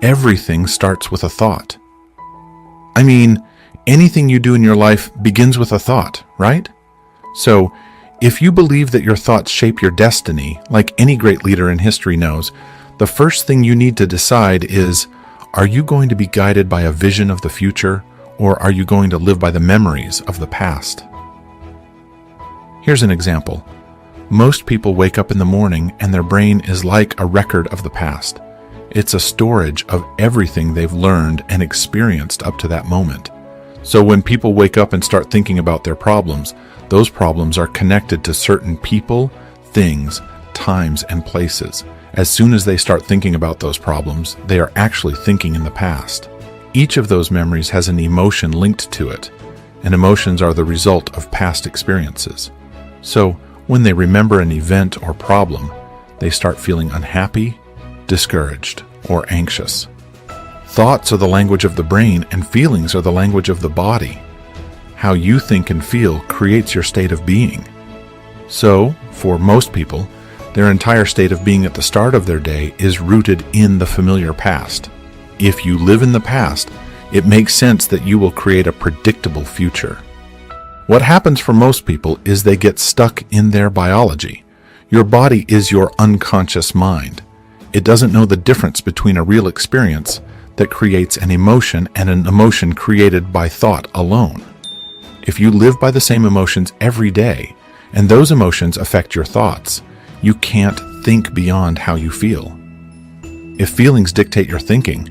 Everything starts with a thought. I mean, anything you do in your life begins with a thought, right? So, if you believe that your thoughts shape your destiny, like any great leader in history knows, the first thing you need to decide is, are you going to be guided by a vision of the future, or are you going to live by the memories of the past? Here's an example. Most people wake up in the morning and their brain is like a record of the past. It's a storage of everything they've learned and experienced up to that moment. So when people wake up and start thinking about their problems, those problems are connected to certain people, things, times, and places. As soon as they start thinking about those problems, they are actually thinking in the past. Each of those memories has an emotion linked to it, and emotions are the result of past experiences. So, when they remember an event or problem, they start feeling unhappy, discouraged, or anxious. Thoughts are the language of the brain, and feelings are the language of the body. How you think and feel creates your state of being. So, for most people, their entire state of being at the start of their day is rooted in the familiar past. If you live in the past, it makes sense that you will create a predictable future. What happens for most people is they get stuck in their biology. Your body is your unconscious mind. It doesn't know the difference between a real experience that creates an emotion and an emotion created by thought alone. If you live by the same emotions every day, and those emotions affect your thoughts, you can't think beyond how you feel. If feelings dictate your thinking,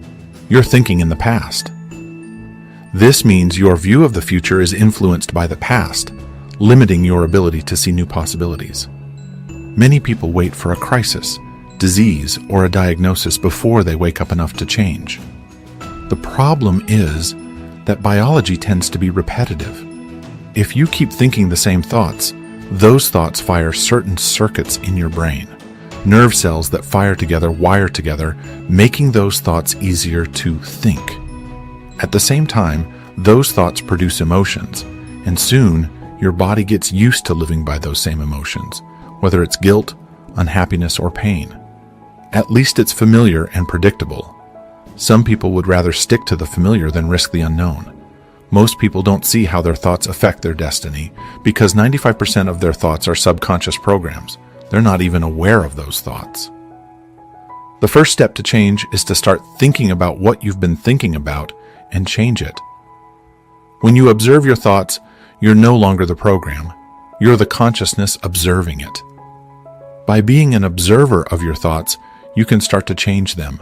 you're thinking in the past. This means your view of the future is influenced by the past, limiting your ability to see new possibilities. Many people wait for a crisis, disease, or a diagnosis before they wake up enough to change. The problem is that biology tends to be repetitive. If you keep thinking the same thoughts, those thoughts fire certain circuits in your brain. Nerve cells that fire together wire together, making those thoughts easier to think. At the same time, those thoughts produce emotions, and soon your body gets used to living by those same emotions, whether it's guilt, unhappiness, or pain. At least it's familiar and predictable. Some people would rather stick to the familiar than risk the unknown. Most people don't see how their thoughts affect their destiny because 95% of their thoughts are subconscious programs. They're not even aware of those thoughts. The first step to change is to start thinking about what you've been thinking about and change it. When you observe your thoughts, you're no longer the program. You're the consciousness observing it. By being an observer of your thoughts, you can start to change them.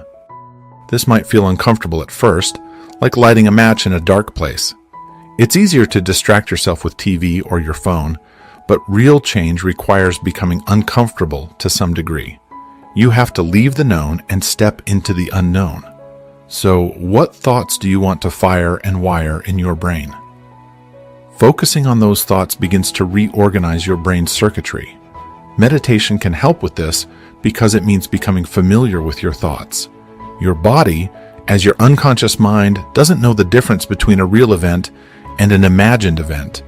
This might feel uncomfortable at first, like lighting a match in a dark place. It's easier to distract yourself with TV or your phone, but real change requires becoming uncomfortable to some degree. You have to leave the known and step into the unknown. So, what thoughts do you want to fire and wire in your brain? Focusing on those thoughts begins to reorganize your brain's circuitry. Meditation can help with this because it means becoming familiar with your thoughts. Your body, as your unconscious mind, doesn't know the difference between a real event and an imagined event.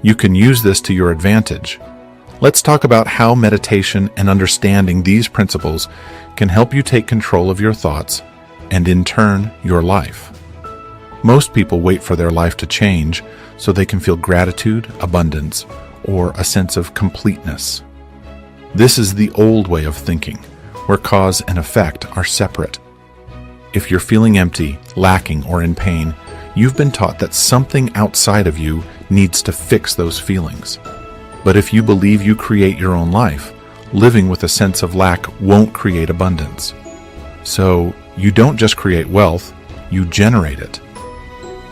You can use this to your advantage. Let's talk about how meditation and understanding these principles can help you take control of your thoughts and, in turn, your life. Most people wait for their life to change so they can feel gratitude, abundance, or a sense of completeness. This is the old way of thinking, where cause and effect are separate. If you're feeling empty, lacking, or in pain, you've been taught that something outside of you needs to fix those feelings. But if you believe you create your own life, living with a sense of lack won't create abundance. So, you don't just create wealth, you generate it.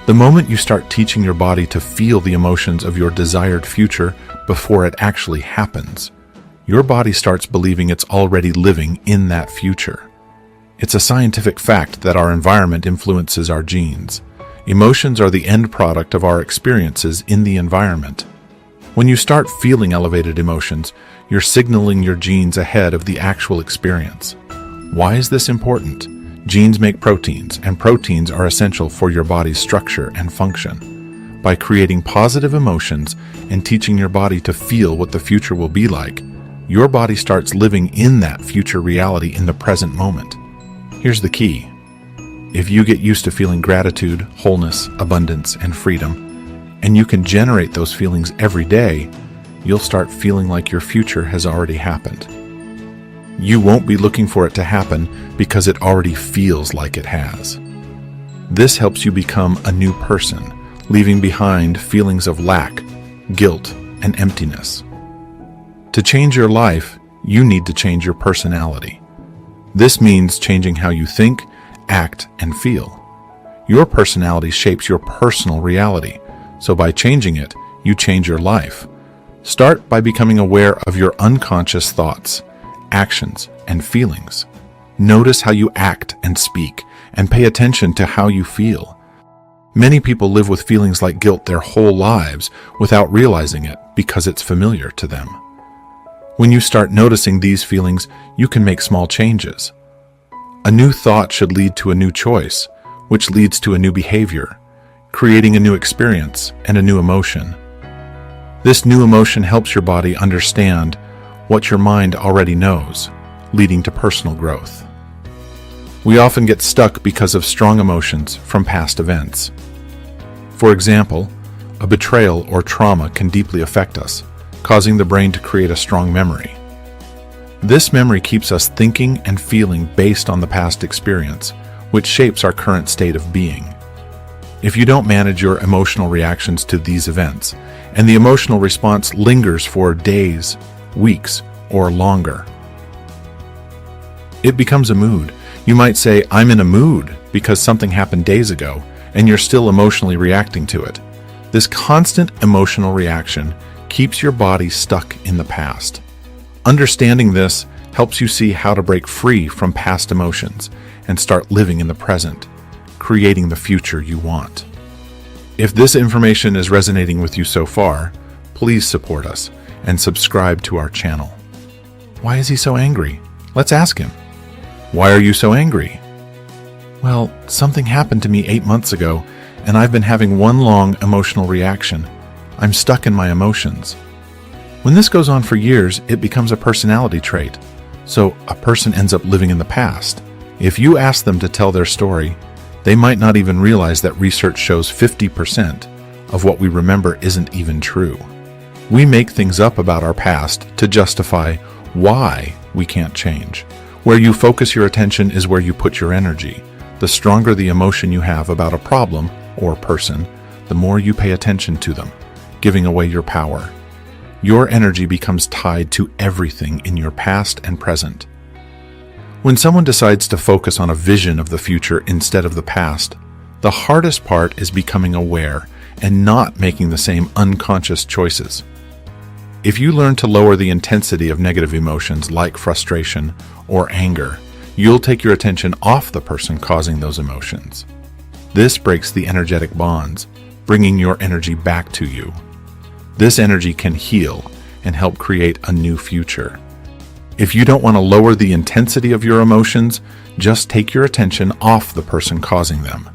The moment you start teaching your body to feel the emotions of your desired future before it actually happens, your body starts believing it's already living in that future. It's a scientific fact that our environment influences our genes. Emotions are the end product of our experiences in the environment. When you start feeling elevated emotions, you're signaling your genes ahead of the actual experience. Why is this important? Genes make proteins, and proteins are essential for your body's structure and function. By creating positive emotions and teaching your body to feel what the future will be like, your body starts living in that future reality in the present moment. Here's the key. If you get used to feeling gratitude, wholeness, abundance, and freedom, and you can generate those feelings every day, you'll start feeling like your future has already happened. You won't be looking for it to happen because it already feels like it has. This helps you become a new person, leaving behind feelings of lack, guilt, and emptiness. To change your life, you need to change your personality. This means changing how you think, act, and feel. Your personality shapes your personal reality, so by changing it, you change your life. Start by becoming aware of your unconscious thoughts, actions, and feelings. Notice how you act and speak, and pay attention to how you feel. Many people live with feelings like guilt their whole lives without realizing it because it's familiar to them. When you start noticing these feelings, you can make small changes. A new thought should lead to a new choice, which leads to a new behavior, creating a new experience and a new emotion. This new emotion helps your body understand what your mind already knows, leading to personal growth. We often get stuck because of strong emotions from past events. For example, a betrayal or trauma can deeply affect us, causing the brain to create a strong memory. This memory keeps us thinking and feeling based on the past experience, which shapes our current state of being. If you don't manage your emotional reactions to these events, and the emotional response lingers for days, weeks, or longer, it becomes a mood. You might say, "I'm in a mood," because something happened days ago, and you're still emotionally reacting to it. This constant emotional reaction keeps your body stuck in the past. Understanding this helps you see how to break free from past emotions and start living in the present, creating the future you want. If this information is resonating with you so far, please support us and subscribe to our channel. Why is he so angry? Let's ask him. Why are you so angry? Well, something happened to me 8 months ago, and I've been having one long emotional reaction. I'm stuck in my emotions. When this goes on for years, it becomes a personality trait. So a person ends up living in the past. If you ask them to tell their story, they might not even realize that research shows 50% of what we remember isn't even true. We make things up about our past to justify why we can't change. Where you focus your attention is where you put your energy. The stronger the emotion you have about a problem or person, the more you pay attention to them, giving away your power. Your energy becomes tied to everything in your past and present. When someone decides to focus on a vision of the future instead of the past, the hardest part is becoming aware and not making the same unconscious choices. If you learn to lower the intensity of negative emotions like frustration or anger, you'll take your attention off the person causing those emotions. This breaks the energetic bonds, bringing your energy back to you. This energy can heal and help create a new future. If you don't want to lower the intensity of your emotions, just take your attention off the person causing them.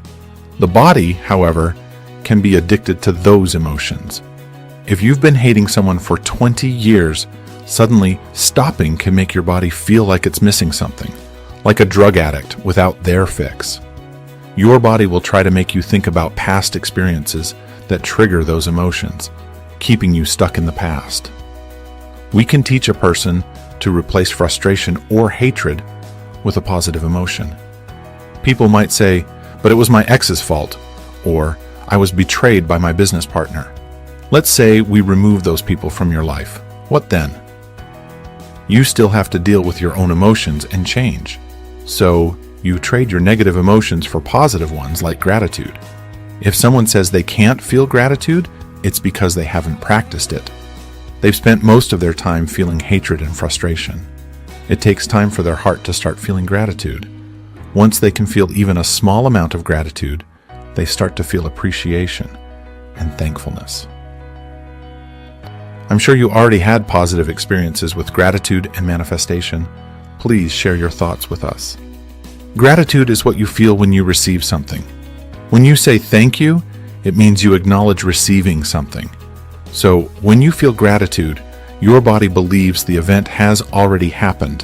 The body, however, can be addicted to those emotions. If you've been hating someone for 20 years, suddenly stopping can make your body feel like it's missing something, like a drug addict without their fix. Your body will try to make you think about past experiences that trigger those emotions, keeping you stuck in the past. We can teach a person to replace frustration or hatred with a positive emotion. People might say, "But it was my ex's fault," or "I was betrayed by my business partner." Let's say we remove those people from your life. What then? You still have to deal with your own emotions and change. So you trade your negative emotions for positive ones like gratitude. If someone says they can't feel gratitude, it's because they haven't practiced it. They've spent most of their time feeling hatred and frustration. It takes time for their heart to start feeling gratitude. Once they can feel even a small amount of gratitude, they start to feel appreciation and thankfulness. I'm sure you already had positive experiences with gratitude and manifestation. Please share your thoughts with us. Gratitude is what you feel when you receive something. When you say thank you, it means you acknowledge receiving something. So when you feel gratitude, your body believes the event has already happened.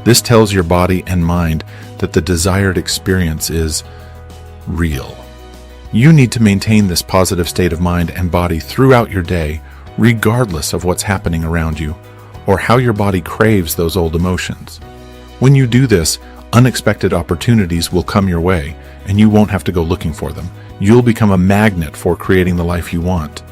This tells your body and mind that the desired experience is real. You need to maintain this positive state of mind and body throughout your day, regardless of what's happening around you or how your body craves those old emotions. When you do this, unexpected opportunities will come your way, and you won't have to go looking for them. You'll become a magnet for creating the life you want.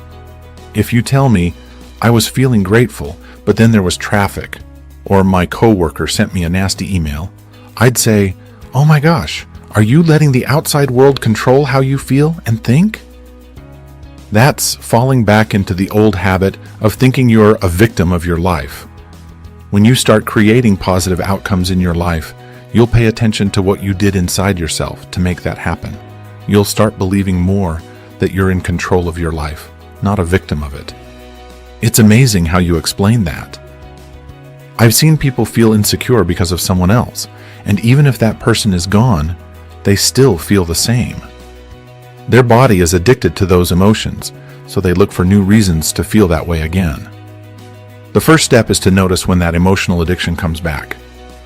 If you tell me, I was feeling grateful, but then there was traffic, or my coworker sent me a nasty email, I'd say, oh my gosh, are you letting the outside world control how you feel and think? That's falling back into the old habit of thinking you're a victim of your life. When you start creating positive outcomes in your life, you'll pay attention to what you did inside yourself to make that happen. You'll start believing more that you're in control of your life, not a victim of it. It's amazing how you explain that. I've seen people feel insecure because of someone else, and even if that person is gone, they still feel the same. Their body is addicted to those emotions, so they look for new reasons to feel that way again. The first step is to notice when that emotional addiction comes back.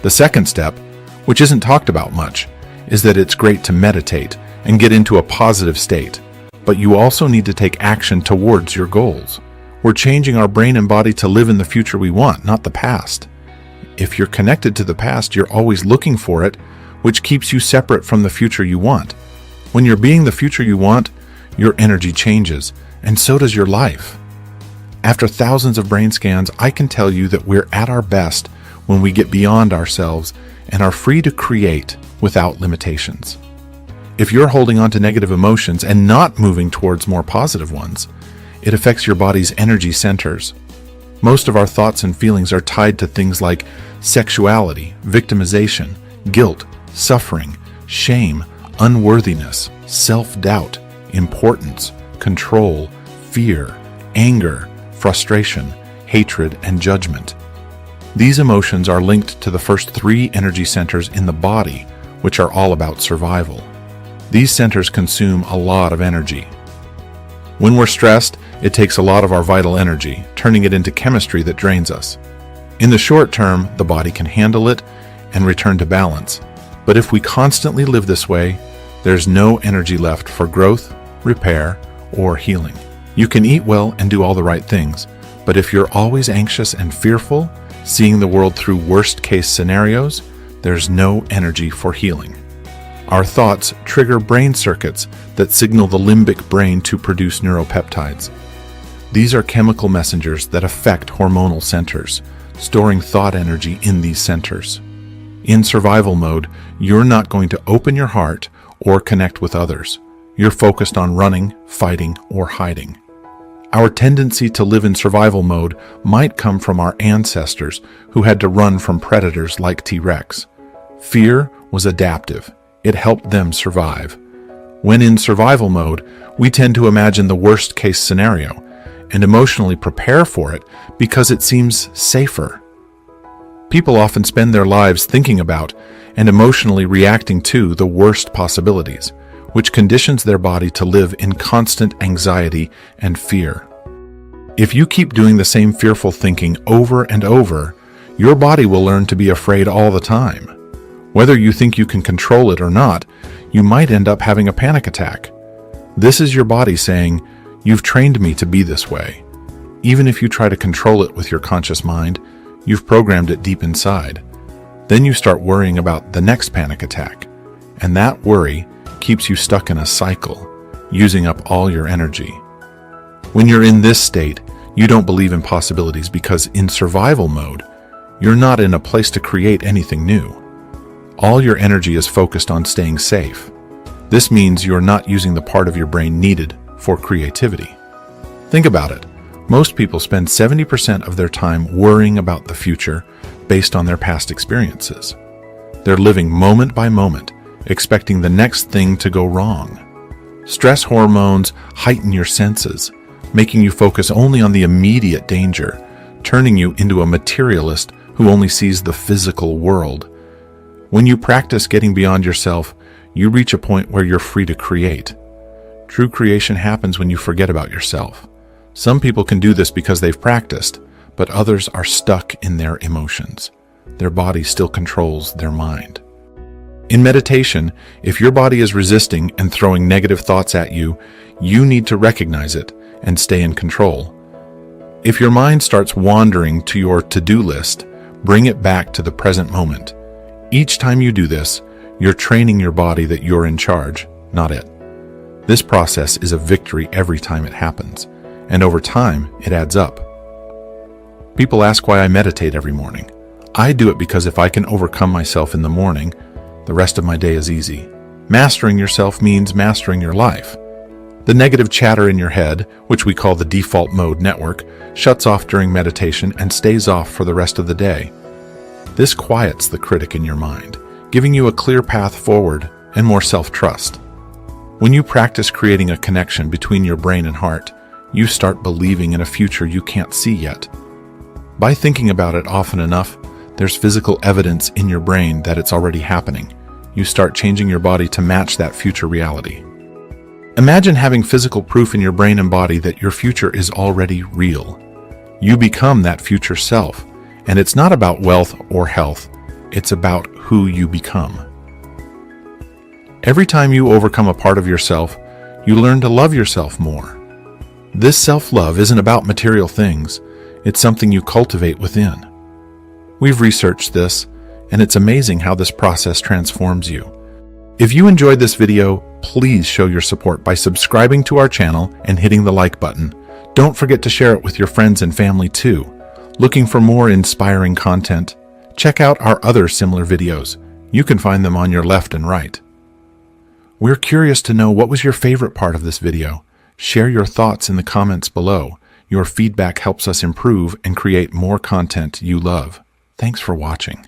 The second step, which isn't talked about much, is that it's great to meditate and get into a positive state, but you also need to take action towards your goals. We're changing our brain and body to live in the future we want, not the past. If you're connected to the past, you're always looking for it, which keeps you separate from the future you want. When you're being the future you want, your energy changes, and so does your life. After thousands of brain scans, I can tell you that we're at our best when we get beyond ourselves and are free to create without limitations. If you're holding on to negative emotions and not moving towards more positive ones, it affects your body's energy centers. Most of our thoughts and feelings are tied to things like sexuality, victimization, guilt, suffering, shame, unworthiness, self-doubt, importance, control, fear, anger, frustration, hatred, and judgment. These emotions are linked to the first 3 energy centers in the body, which are all about survival. These centers consume a lot of energy. When we're stressed, it takes a lot of our vital energy, turning it into chemistry that drains us. In the short term, the body can handle it and return to balance. But if we constantly live this way, there's no energy left for growth, repair, or healing. You can eat well and do all the right things, but if you're always anxious and fearful, seeing the world through worst-case scenarios, there's no energy for healing. Our thoughts trigger brain circuits that signal the limbic brain to produce neuropeptides. These are chemical messengers that affect hormonal centers, storing thought energy in these centers. In survival mode, you're not going to open your heart or connect with others. You're focused on running, fighting, or hiding. Our tendency to live in survival mode might come from our ancestors who had to run from predators like T-Rex. Fear was adaptive. It helped them survive. When in survival mode, we tend to imagine the worst-case scenario and emotionally prepare for it because it seems safer. People often spend their lives thinking about and emotionally reacting to the worst possibilities, which conditions their body to live in constant anxiety and fear. If you keep doing the same fearful thinking over and over, your body will learn to be afraid all the time. Whether you think you can control it or not, you might end up having a panic attack. This is your body saying, "You've trained me to be this way." Even if you try to control it with your conscious mind, you've programmed it deep inside. Then you start worrying about the next panic attack, and that worry keeps you stuck in a cycle, using up all your energy. When you're in this state, you don't believe in possibilities because in survival mode, you're not in a place to create anything new. All your energy is focused on staying safe. This means you're not using the part of your brain needed for creativity. Think about it. Most people spend 70% of their time worrying about the future based on their past experiences. They're living moment by moment, expecting the next thing to go wrong. Stress hormones heighten your senses, making you focus only on the immediate danger, turning you into a materialist who only sees the physical world. When you practice getting beyond yourself, you reach a point where you're free to create. True creation happens when you forget about yourself. Some people can do this because they've practiced, but others are stuck in their emotions. Their body still controls their mind. In meditation, if your body is resisting and throwing negative thoughts at you, you need to recognize it and stay in control. If your mind starts wandering to your to-do list, bring it back to the present moment. Each time you do this, you're training your body that you're in charge, not it. This process is a victory every time it happens, and over time, it adds up. People ask why I meditate every morning. I do it because if I can overcome myself in the morning, the rest of my day is easy. Mastering yourself means mastering your life. The negative chatter in your head, which we call the default mode network, shuts off during meditation and stays off for the rest of the day. This quiets the critic in your mind, giving you a clear path forward and more self-trust. When you practice creating a connection between your brain and heart, you start believing in a future you can't see yet. By thinking about it often enough, there's physical evidence in your brain that it's already happening. You start changing your body to match that future reality. Imagine having physical proof in your brain and body that your future is already real. You become that future self, and it's not about wealth or health, it's about who you become. Every time you overcome a part of yourself, you learn to love yourself more. This self-love isn't about material things, it's something you cultivate within. We've researched this, and it's amazing how this process transforms you. If you enjoyed this video, please show your support by subscribing to our channel and hitting the like button. Don't forget to share it with your friends and family too. Looking for more inspiring content? Check out our other similar videos. You can find them on your left and right. We're curious to know what was your favorite part of this video. Share your thoughts in the comments below. Your feedback helps us improve and create more content you love. Thanks for watching.